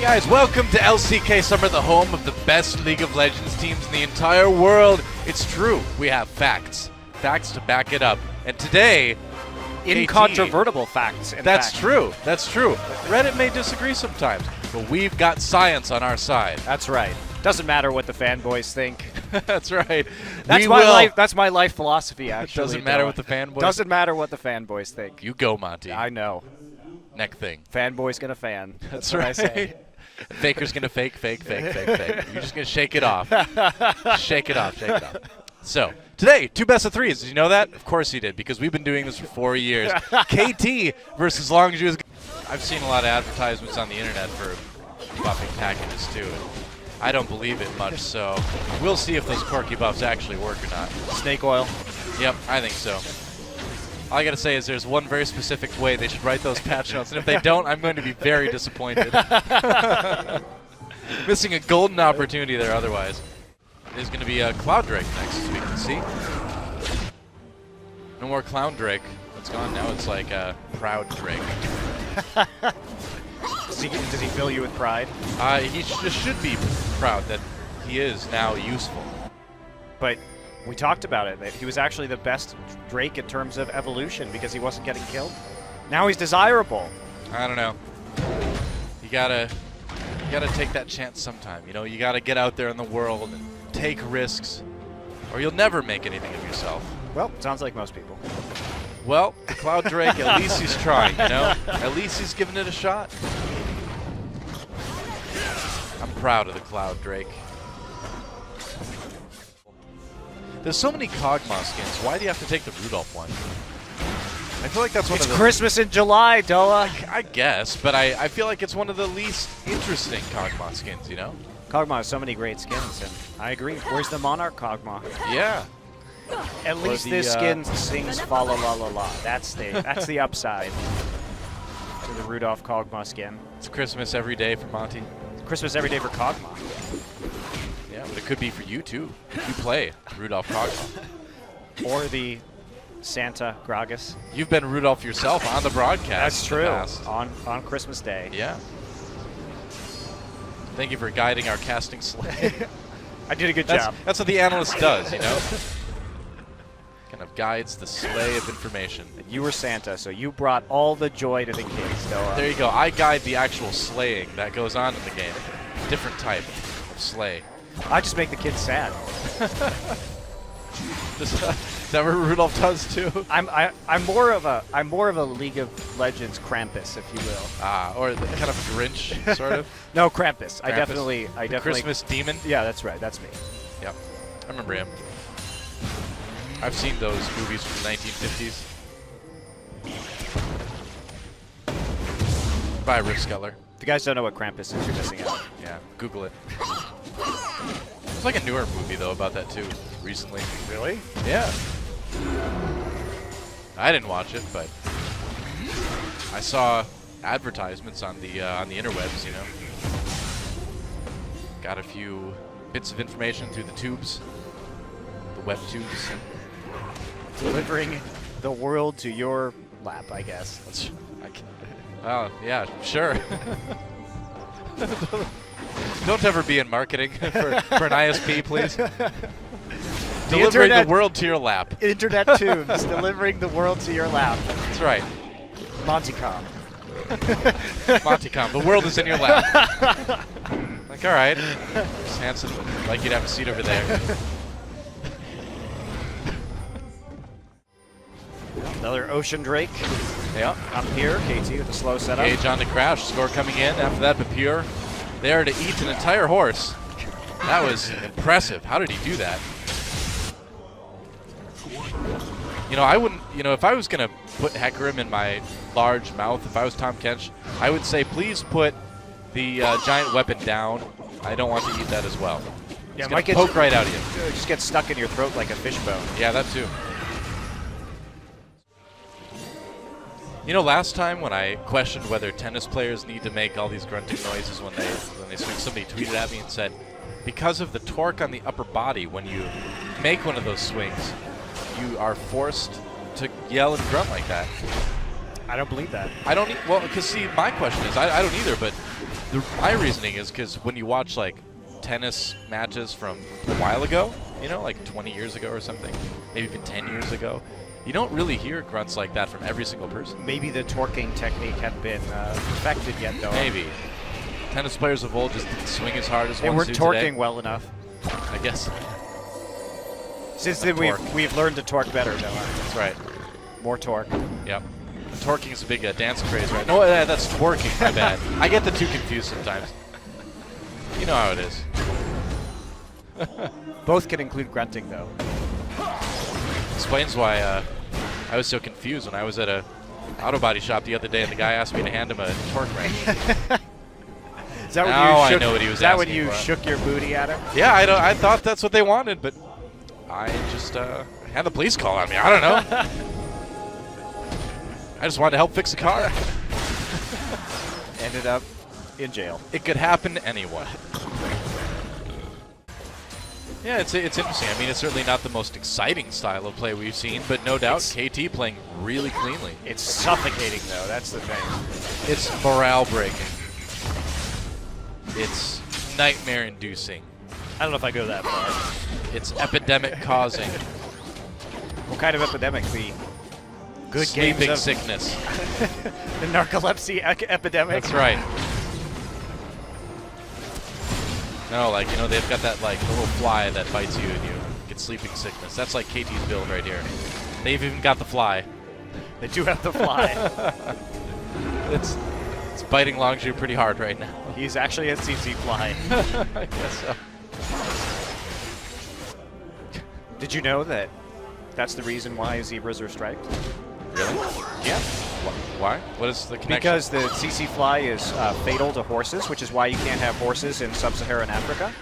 Guys, welcome to LCK Summer, the home of the best League of Legends teams in the entire world. It's true, we have facts. Facts to back it up. And today, incontrovertible facts. That's true. Reddit may disagree sometimes, but we've got science on our side. That's right. Doesn't matter what the fanboys think. That's right. That's my life philosophy, actually. It doesn't matter what the fanboys. Doesn't matter what the fanboys think. You go, Monte. I know. Neck thing. Fanboy's gonna fan. That's what right. I say. Faker's gonna fake. You're just gonna shake it off. Shake it off. So, today, 2 best of 3s. Did you know that? Of course you did, because we've been doing this for 4 years. KT versus Longju's. I've seen a lot of advertisements on the internet for buffing packages, too. I don't believe it much, so we'll see if those quirky buffs actually work or not. Snake oil. Yep, I think so. All I gotta say is there's one very specific way they should write those patch notes, and if they don't, I'm going to be very disappointed. Missing a golden opportunity there otherwise. There's going to be a Cloud Drake next, as we can see. No more Cloud Drake. It's gone now. It's like a Proud Drake. Does he fill you with pride? He just should be proud that he is now useful. But we talked about it, that he was actually the best Drake in terms of evolution because he wasn't getting killed. Now he's desirable. I don't know. You gotta take that chance sometime. You know, you gotta get out there in the world and take risks, or you'll never make anything of yourself. Well, sounds like most people. Well, the Cloud Drake, at least he's trying, you know? At least he's giving it a shot. I'm proud of the Cloud Drake. There's so many Kog'Maw skins. Why do you have to take the Rudolph one? I feel like that's one of the... It's Christmas in July, DoA. I guess, but I feel like it's one of the least interesting Kog'Maw skins, you know? Kog'Maw has so many great skins, and I agree. Where's the Monarch Kog'Maw? Yeah. At least this skin sings fa la la la la. That's the upside to the Rudolph Kog'Maw skin. It's Christmas every day for Monte. It's Christmas every day for Kog'Maw. Yeah, but it could be for you too. If you play Rudolph Kog'Maw. Or the Santa Gragas. You've been Rudolph yourself on the broadcast. That's true. On Christmas Day. Yeah. Thank you for guiding our casting sleigh. I did a good job. That's what the analyst does, you know? Kind of guides the sleigh of information. And you were Santa, so you brought all the joy to the kids, DoA. There you go. I guide the actual slaying that goes on in the game. Different type of sleigh. I just make the kids sad. Is that what Rudolph does too? I'm more of a League of Legends Krampus, if you will. Or the kind of Grinch, sort of. No, Krampus. Krampus. I definitely. Christmas demon. Yeah, that's right. That's me. Yep, I remember him. I've seen those movies from the 1950s. By Rick Sculler. If you guys don't know what Krampus is, you're missing out. Yeah, Google it. There's like a newer movie though about that too, recently. Really? Yeah. I didn't watch it, but I saw advertisements on the interwebs. You know, got a few bits of information through the tubes, the web tubes. Delivering the world to your lap, I guess. Oh yeah, sure. Don't ever be in marketing for an ISP, please. Delivering the world to your lap. Internet tubes, delivering the world to your lap. That's right. Montecom. Montecom. The world is in your lap. Like, all right. Miss Hanson would like you to have a seat over there. Another Ocean Drake. Yeah. Up here, KT with a slow setup. Gage on the crash. Score coming in. After that, Papure there to eat an entire horse. That was impressive. How did he do that? You know, I wouldn't, you know, if I was going to put Hecarim in my large mouth, if I was Tom Kench, I would say, please put the giant weapon down. I don't want to eat that as well. Yeah, it's going to poke right out of you. It just gets stuck in your throat like a fishbone. Yeah, that too. You know, last time when I questioned whether tennis players need to make all these grunting noises when they swing, somebody tweeted at me and said, because of the torque on the upper body, when you make one of those swings, you are forced to yell and grunt like that. I don't believe that. I don't. Well, because see, my question is, I don't either. But my reasoning is because when you watch like tennis matches from a while ago, you know, like 20 years ago or something, maybe even 10 years ago, you don't really hear grunts like that from every single person. Maybe the torquing technique hadn't been perfected yet, though. Maybe. Tennis players of old just didn't swing as hard as They ones weren't do torquing today. well enough. I guess. Since then, we've learned to torque better, though. That's right. More torque. Yep. Torquing is a big dance craze, right? No, that's twerking. My bad. I get the two confused sometimes. You know how it is. Both can include grunting, though. Explains why I was so confused when I was at a auto body shop the other day and the guy asked me to hand him a torque wrench. Is that now when you shook, I know what he was is that when asking you for. shook your booty at him? Yeah, I thought that's what they wanted, but I just had the police call on me. I don't know. I just wanted to help fix a car. Ended up in jail. It could happen to anyone. Yeah, it's interesting. I mean, it's certainly not the most exciting style of play we've seen, but no doubt KT playing really cleanly. It's suffocating, though. That's the thing. It's morale breaking. It's nightmare inducing. I don't know if I go that far. It's epidemic causing. What kind of epidemic? The good Sleeping games of sickness. the narcolepsy epidemic? That's right. No, like, you know, they've got that, like, the little fly that bites you and you get sleeping sickness. That's like KT's build right here. They've even got the fly. They do have the fly. It's biting Longzhu pretty hard right now. He's actually a CC fly. I guess so. Did you know that that's the reason why zebras are striped? Really? Yeah. Why? What is the connection? Because the CC fly is fatal to horses, which is why you can't have horses in sub-Saharan Africa.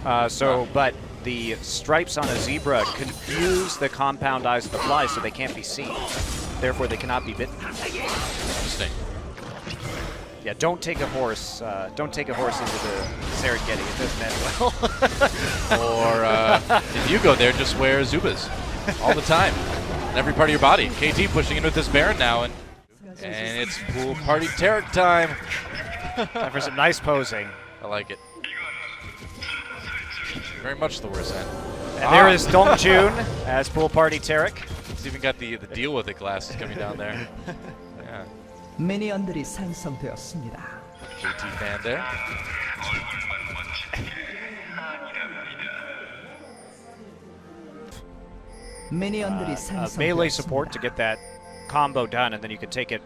Oh. But the stripes on a zebra confuse the compound eyes of the fly, so they can't be seen. Therefore, they cannot be bitten. Interesting. Yeah, don't take a horse. Don't take a horse into the Serengeti. It doesn't end well. Or if you go there, just wear Zubas all the time. In every part of your body. KT pushing in with this Baron now, and it's pool party Tarek time. Time for some nice posing. I like it. Very much the worst end. And there is Dongjun as pool party Tarek. He's even got the deal with it glasses coming down there. Yeah. 미니언들이 생성되었습니다. KT fan there. 미니언들이 Melee support to 생성되었습니다. get that combo done, and then you can take it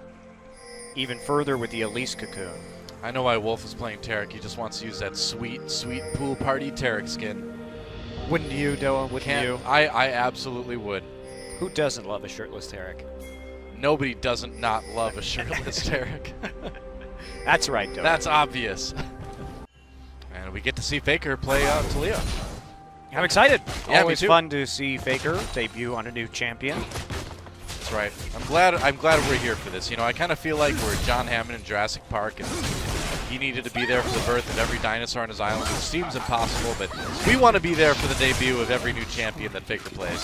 even further with the Elise Cocoon. I know why Wolf is playing Tarek. He just wants to use that sweet, sweet pool party Tarek skin. Wouldn't you, Doa? Wouldn't you? I absolutely would. Who doesn't love a shirtless Tarek? Nobody doesn't not love a shirtless Tarek. That's right, Doa. That's obvious. And we get to see Faker play Talia. I'm excited. Yeah, me Always too. fun to see Faker debut on a new champion. That's right. I'm glad we're here for this. You know, I kind of feel like we're John Hammond in Jurassic Park, and he needed to be there for the birth of every dinosaur on his island, which seems impossible, but we want to be there for the debut of every new champion that Faker plays.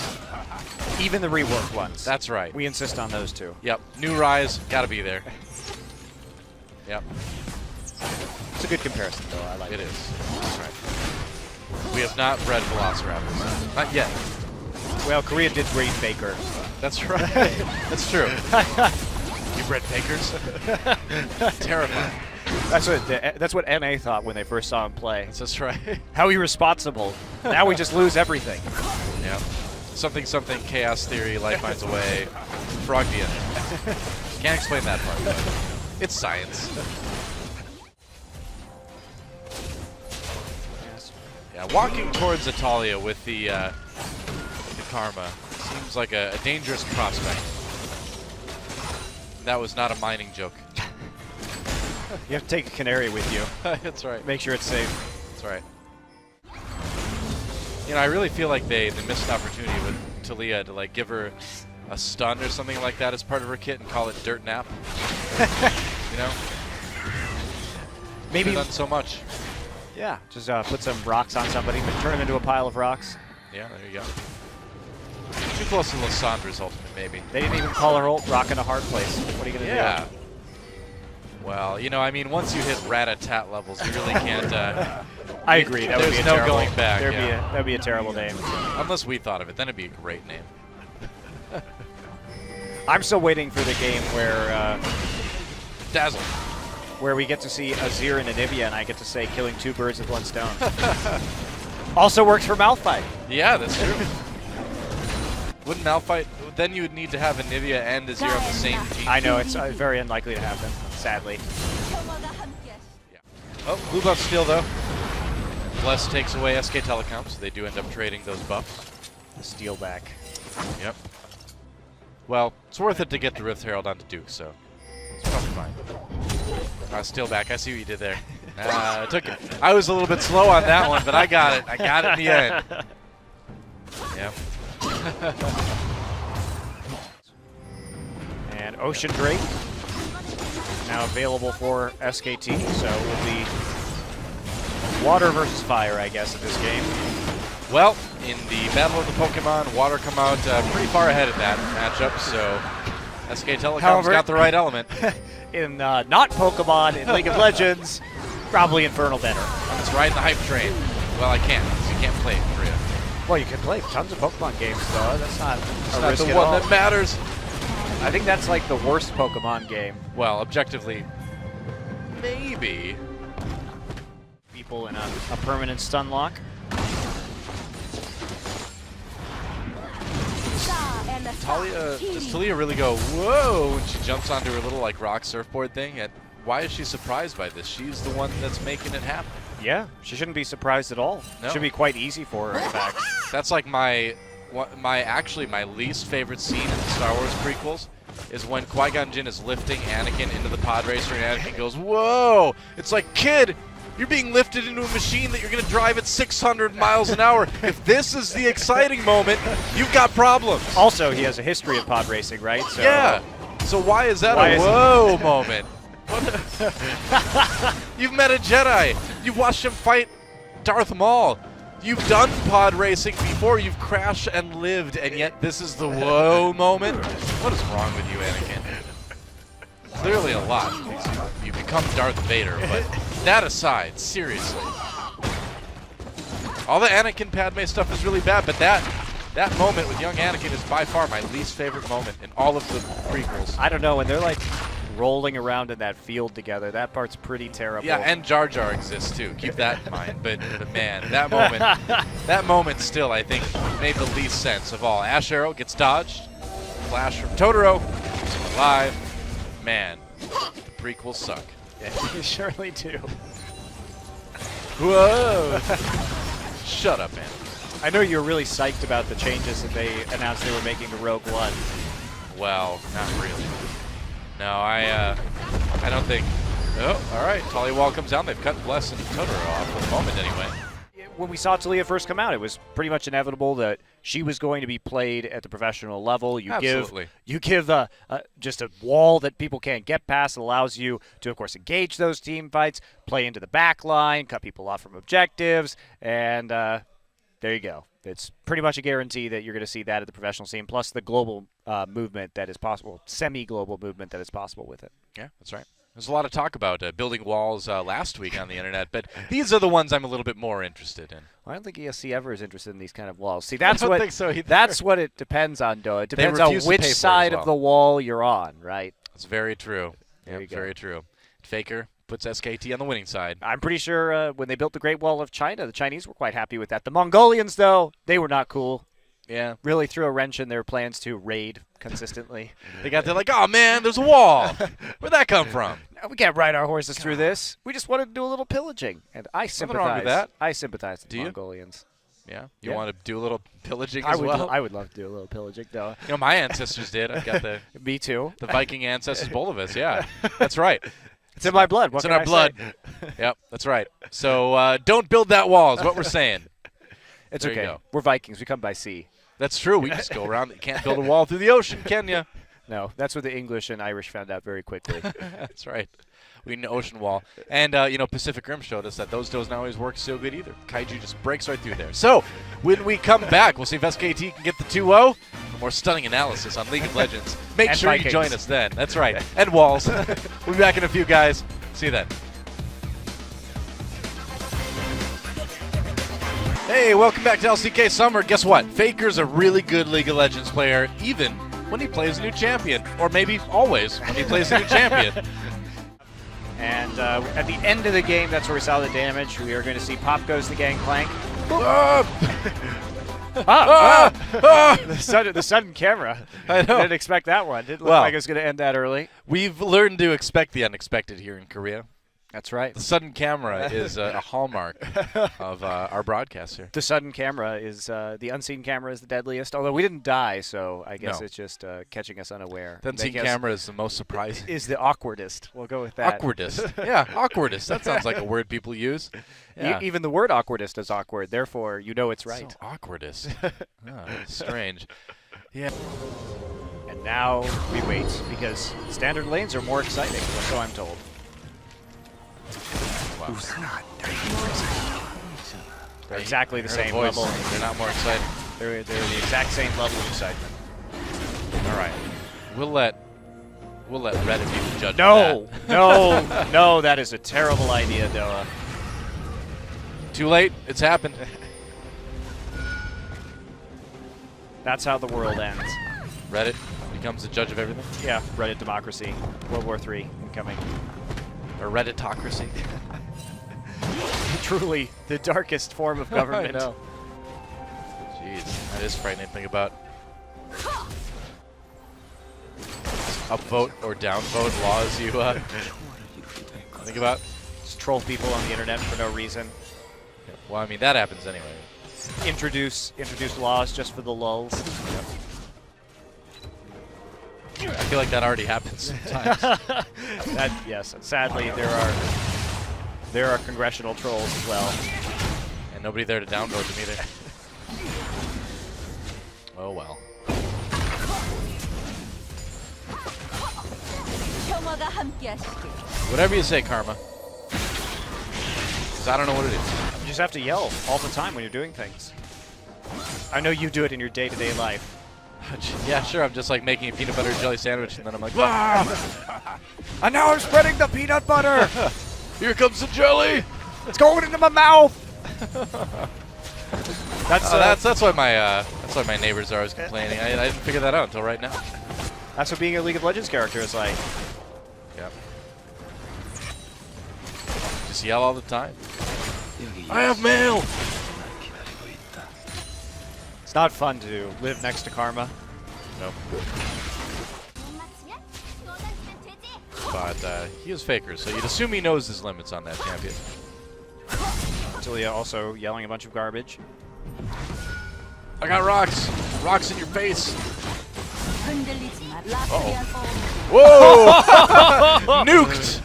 Even the reworked ones. That's right. We insist on those too. Yep. New Rise, gotta be there. Yep. It's a good comparison, though. I like It is. That's right. We have not bred Velociraptors. Not yet. Well, Korea did breed Faker. That's right. That's true. You bred Fakers? Terrifying. That's what NA thought when they first saw him play. That's right. How irresponsible. Now we just lose everything. Yeah. Something, chaos theory, life finds a way. Frog DNA. Can't explain that part, but it's science. Yeah, walking towards Italia with the Karma seems like a dangerous prospect. That was not a mining joke. You have to take a canary with you. That's right. Make sure it's safe. That's right. You know, I really feel like they missed an opportunity with Talia to like give her a stun or something like that as part of her kit and call it Dirt Nap. You know? Maybe. Should've done so much. Yeah, just put some rocks on somebody, but turn them into a pile of rocks. Yeah, there you go. Too close to Lissandra's ultimate, maybe. They didn't even call her ult rock in a hard place. What are you going to Yeah. Well, you know, I mean, once you hit rat-a-tat levels, you really can't. I agree. That would be a there's no terrible, going back. That'd be a terrible name. Unless we thought of it, then it'd be a great name. I'm still waiting for the game where Dazzle. where we get to see Azir and Anivia, and I get to say killing 2 birds with 1 stone. Also works for Malphite. Yeah, that's true. Wouldn't Malphite? Then you would need to have Anivia and Azir on the same team. I know, it's very unlikely to happen, sadly. Yeah. Oh, blue buff steal though. Bless takes away SK Telecom, so they do end up trading those buffs. Steal back. Yep. Well, it's worth it to get the Rift Herald onto Duke, so it's probably fine. Steal back. I see what you did there. I took it. I was a little bit slow on that one, but I got it. I got it in the end. Yep. And Ocean Drake now available for SKT, so it will be water versus fire, I guess, in this game. Well, in the Battle of the Pokemon, water come out pretty far ahead in that matchup, so SK Telecom's However, got the right element. In not Pokemon, in League of Legends, probably Infernal better. Let's ride the hype train. Well, I can't, because you can't play it in Korea. Well, you can play tons of Pokemon games, though. That's not It's a not risk the at one all. that matters. I think that's like the worst Pokemon game. Well, objectively, maybe. People in a permanent stun lock. Does Talia really go, whoa, when she jumps onto her little like rock surfboard thing? And why is she surprised by this? She's the one that's making it happen. Yeah, she shouldn't be surprised at all. No. Should be quite easy for her, in fact. That's like my least favorite scene in the Star Wars prequels is when Qui-Gon Jinn is lifting Anakin into the pod racer and Anakin goes, whoa! It's like, kid, you're being lifted into a machine that you're going to drive at 600 miles an hour. If this is the exciting moment, you've got problems. Also, he has a history of pod racing, right? So Yeah. So why is that a whoa moment? You've met a Jedi. You've watched him fight Darth Maul. You've done pod racing before. You've crashed and lived, and yet this is the whoa moment? What is wrong with you, Anakin? Clearly a lot. You become Darth Vader, but that aside, seriously. All the Anakin Padme stuff is really bad, but that moment with young Anakin is by far my least favorite moment in all of the prequels. I don't know, when they're like rolling around in that field together, that part's pretty terrible. Yeah, and Jar Jar exists too. Keep that in mind. But man, that moment still, I think, made the least sense of all. Ash Arrow gets dodged. Flash from Totoro. Keeps him alive. Man, the prequels suck. Yeah, they surely do. Whoa! Shut up, man. I know you're really psyched about the changes that they announced they were making to Rogue One. Well, not really. No, I don't think. Oh, all right. Tollywall comes down. They've cut Bless and Totoro off for the moment, anyway. When we saw Talia first come out, it was pretty much inevitable that she was going to be played at the professional level. Absolutely. You give just a wall that people can't get past that allows you to, of course, engage those team fights, play into the back line, cut people off from objectives, and there you go. It's pretty much a guarantee that you're going to see that at the professional scene, plus the global movement that is possible, semi-global movement that is possible with it. Yeah, that's right. There's a lot of talk about building walls last week on the internet, but these are the ones I'm a little bit more interested in. I don't think ESC ever is interested in these kind of walls. See, that's I don't what think so either. That's what it depends on, DoA. It depends on refuse to which pay for it as side well. of the wall you're on, right? That's very true. There you go. Very true. Faker puts SKT on the winning side. I'm pretty sure when they built the Great Wall of China, the Chinese were quite happy with that. The Mongolians, though, they were not cool. Yeah. Really threw a wrench in their plans to raid consistently. They got there like, oh man, there's a wall. Where'd that come from? No, we can't ride our horses through this. We just wanted to do a little pillaging, and I sympathize. wrong with that. I sympathize with Do the you? Mongolians. Yeah. You Yeah. want to do a little pillaging I as would, well? I would love to do a little pillaging, though. You know, my ancestors did. I've got the Me too. Viking ancestors, both of us. Yeah, that's right. It's in my blood. What It's in can our I blood. say? Yep, that's right. So don't build that wall is what we're saying. It's There you okay. go. We're Vikings. We come by sea. That's true. We just go around. You can't build a wall through the ocean, can you? No, that's what the English and Irish found out very quickly. That's right. We need an ocean wall. And, Pacific Rim showed us that those don't always work so good either. Kaiju just breaks right through there. So, when we come back, we'll see if SKT can get the 2-0. for more stunning analysis on League of Legends. Make And sure Vikings. you join us then. That's right. And Walls. We'll be back in a few, guys. See you then. Hey, welcome back to LCK Summer. Guess what? Faker's a really good League of Legends player, even when he plays a new champion. Or maybe always when he plays a new champion. And at the end of the game, that's where we saw the damage. We are going to see Pop goes the Gangplank. The sudden camera. I know. Didn't expect that one. Didn't look Well. like it was going to end that early. We've learned to expect the unexpected here in Korea. That's right. The sudden camera is a hallmark of our broadcast here. The sudden camera is the unseen camera is the deadliest. Although we didn't die, so I guess No. it's just catching us unaware. The unseen Making us- camera is the most surprising. is the awkwardest. We'll go with that. Awkwardest. Yeah, awkwardest. That sounds like a word people use. Yeah. Even the word awkwardest is awkward. Therefore, you know it's right. So awkwardest. Strange. Yeah. And now we wait because standard lanes are more exciting, so I'm told. Wow. They're exactly the Heard a same voice. level. They're not more exciting. They're the exact same level of excitement. All right. We'll let Reddit be the judge. No, of no, no, that is a terrible idea, DoA. that. Too late. It's happened. That's how the world ends. Reddit becomes the judge of everything. Yeah, Reddit democracy. World War III incoming. Or Redditocracy. Truly the darkest form of government. I know. Jeez, that is frightening to think about. Upvote or downvote laws you think about? Just troll people on the internet for no reason. Yeah. Well, I mean, that happens anyway. Introduce laws just for the lulls. I feel like that already happens sometimes. Yes, sadly there are congressional trolls as well. And nobody there to downvote them either. Oh well. 평화가 함께하시길. Whatever you say, Karma. 'Cause I don't know what it is. You just have to yell all the time when you're doing things. I know you do it in your day-to-day life. Yeah, sure. I'm just like making a peanut butter and jelly sandwich, and then I'm like, ah! And now I'm spreading the peanut butter. Here comes the jelly. It's going into my mouth. That's why my neighbors are always complaining. I didn't figure that out until right now. That's what being a League of Legends character is like. Yep. Just yell all the time. I have mail. It's not fun to live next to Karma. Nope. 마치면 또 던지면 되지. But he is Faker, so you'd assume he knows his limits on that champion. Talia also yelling a bunch of garbage. I got rocks. Rocks in your face. 흔들리지 마. 라프리안 Whoa! Nuked.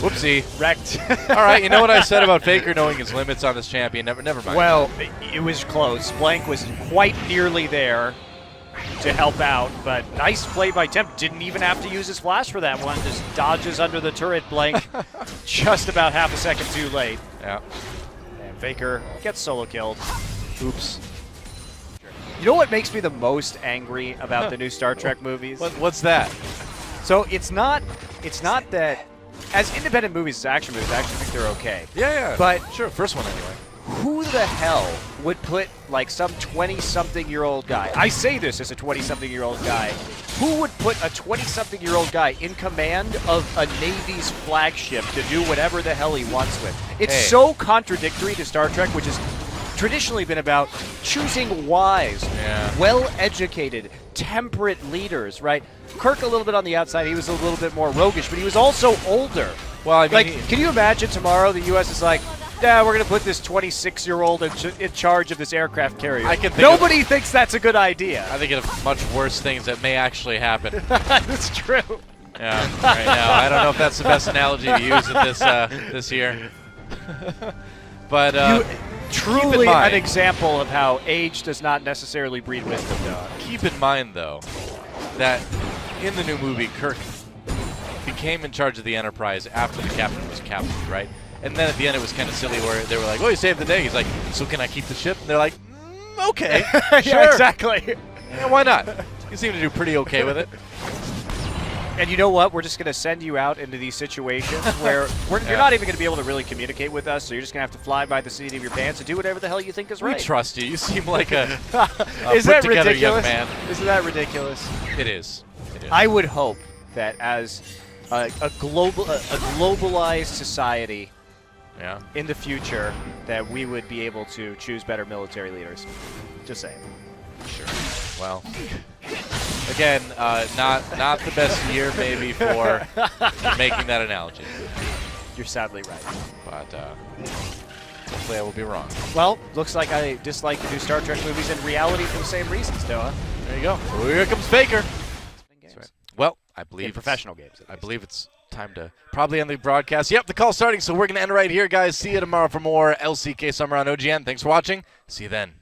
Whoopsie. Wrecked. All right, you know what I said about Faker knowing his limits on this champion? Never mind. Well, it was close. Blank was quite nearly there to help out, but nice play by Temp. Didn't even have to use his flash for that one. Just dodges under the turret. Blank just about half a second too late. Yeah. And Faker gets solo killed. Oops. You know what makes me the most angry about the new Star Trek movies? What's that? So it's not that as independent movies, as action movies, I actually think they're okay. Yeah. But sure, first one anyway. who the hell would put like some 20-something-year-old guy? I say this as a 20-something-year-old guy. Who would put a 20-something-year-old guy in command of a Navy's flagship to do whatever the hell he wants with? It's Hey. so contradictory to Star Trek, which has traditionally been about choosing wise, Yeah. well-educated, temperate leaders, right? Kirk a little bit on the outside, he was a little bit more roguish, but he was also older. Well, I mean, Like, can you imagine tomorrow the U.S. is like, yeah, we're going to put this 26-year-old in charge of this aircraft carrier. I can think Nobody thinks that's a good idea. I think of much worse things that may actually happen. That's true. Yeah, right now. I don't know if that's the best analogy to use at this year. But Truly mind. an example of how age does not necessarily breed wisdom, dog. keep in mind, though, that in the new movie, Kirk became in charge of the Enterprise after the captain was captured, right? And then at the end, it was kind of silly where they were like, "Oh, you saved the day." He's like, "So can I keep the ship?" And they're like, "Okay, Yeah, sure." exactly. Yeah, why not? You seem to do pretty okay with it. And you know what? We're just going to send you out into these situations where you're not even going to be able to really communicate with us, so you're just going to have to fly by the seat of your pants and do whatever the hell you think is We right. trust you. You seem like a Is that put-together young ridiculous? man. Isn't that ridiculous? It is. It is. I would hope that as a globalized society yeah. in the future, that we would be able to choose better military leaders. Just saying. Sure. Well, again, not the best year maybe for making that analogy, You're sadly right. but hopefully I will be wrong. Well, looks like I dislike to do Star Trek movies in reality for the same reasons, DoA. There you go. Here comes Faker. Games. That's right. Well, I believe In professional games. I believe it's time to probably end the broadcast. Yep, the call's starting, so we're going to end right here, guys. See you tomorrow for more LCK Summer on OGN. Thanks for watching. See you then.